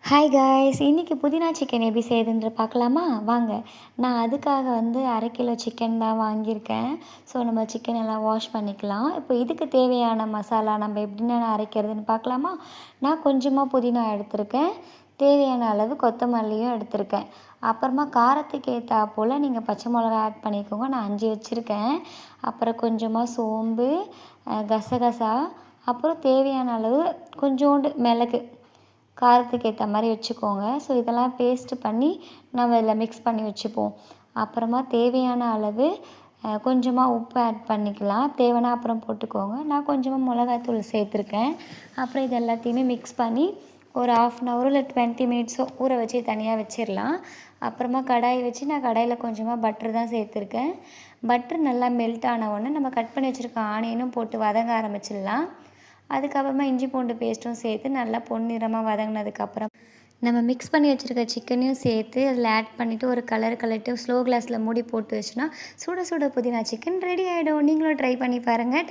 Hi guys, இன்றைக்கி புதினா chicken எப்படி செய்யுதுன்ற பார்க்கலாமா? வாங்க. நான் அதுக்காக 1/2 கிலோ சிக்கன் தான் வாங்கியிருக்கேன். ஸோ நம்ம சிக்கன் எல்லாம் வாஷ் பண்ணிக்கலாம். இப்போ இதுக்கு தேவையான மசாலா நம்ம எப்படின்னு அரைக்கிறதுன்னு பார்க்கலாமா? நான் கொஞ்சமாக புதினா எடுத்திருக்கேன், தேவையான அளவு கொத்தமல்லியும் எடுத்திருக்கேன். அப்புறமா காரத்துக்கு ஏற்றா போல் நீங்கள் பச்சை மிளகா ஆட் பண்ணிக்கோங்க. நான் 5 வச்சுருக்கேன். அப்புறம் கொஞ்சமாக சோம்பு, கசகசா, அப்புறம் தேவையான அளவு கொஞ்சோண்டு மிளகு, காரத்துக்கு ஏற்ற மாதிரி வச்சுக்கோங்க. ஸோ இதெல்லாம் பேஸ்ட்டு பண்ணி நம்ம இதில் மிக்ஸ் பண்ணி வச்சுப்போம். அப்புறமா தேவையான அளவு கொஞ்சமாக உப்பு ஆட் பண்ணிக்கலாம். தேவைன்னா அப்புறம் போட்டுக்கோங்க. நான் கொஞ்சமாக மிளகாத்தூள் சேர்த்துருக்கேன். அப்புறம் இது எல்லாத்தையுமே மிக்ஸ் பண்ணி ஒரு 1/2 அன் ஹவர் இல்லை 20 மினிட்ஸோ ஊற வச்சு தனியாக வச்சிடலாம். அப்புறமா கடாய் வச்சு நான் கடாயில் கொஞ்சமாக பட்டர் தான் சேர்த்துருக்கேன். பட்டர் நல்லா மெல்ட் ஆன உடனே நம்ம கட் பண்ணி வச்சுருக்க ஆனியனும் போட்டு வதங்க ஆரம்பிச்சிடலாம். அதுக்கப்புறமா இஞ்சி பூண்டு பேஸ்ட்டும் சேர்த்து நல்லா பொன்னிறமாக வதங்கினதுக்கப்புறம் நம்ம மிக்ஸ் பண்ணி வச்சுருக்க சிக்கனையும் சேர்த்து அதில் ஆட் பண்ணிவிட்டு ஒரு கலட்டு ஸ்லோ கிளாஸில் மூடி போட்டு வச்சுன்னா சுட சுட புதினா சிக்கன் ரெடி ஆகிடும். நீங்களும் ட்ரை பண்ணி பாருங்கள்.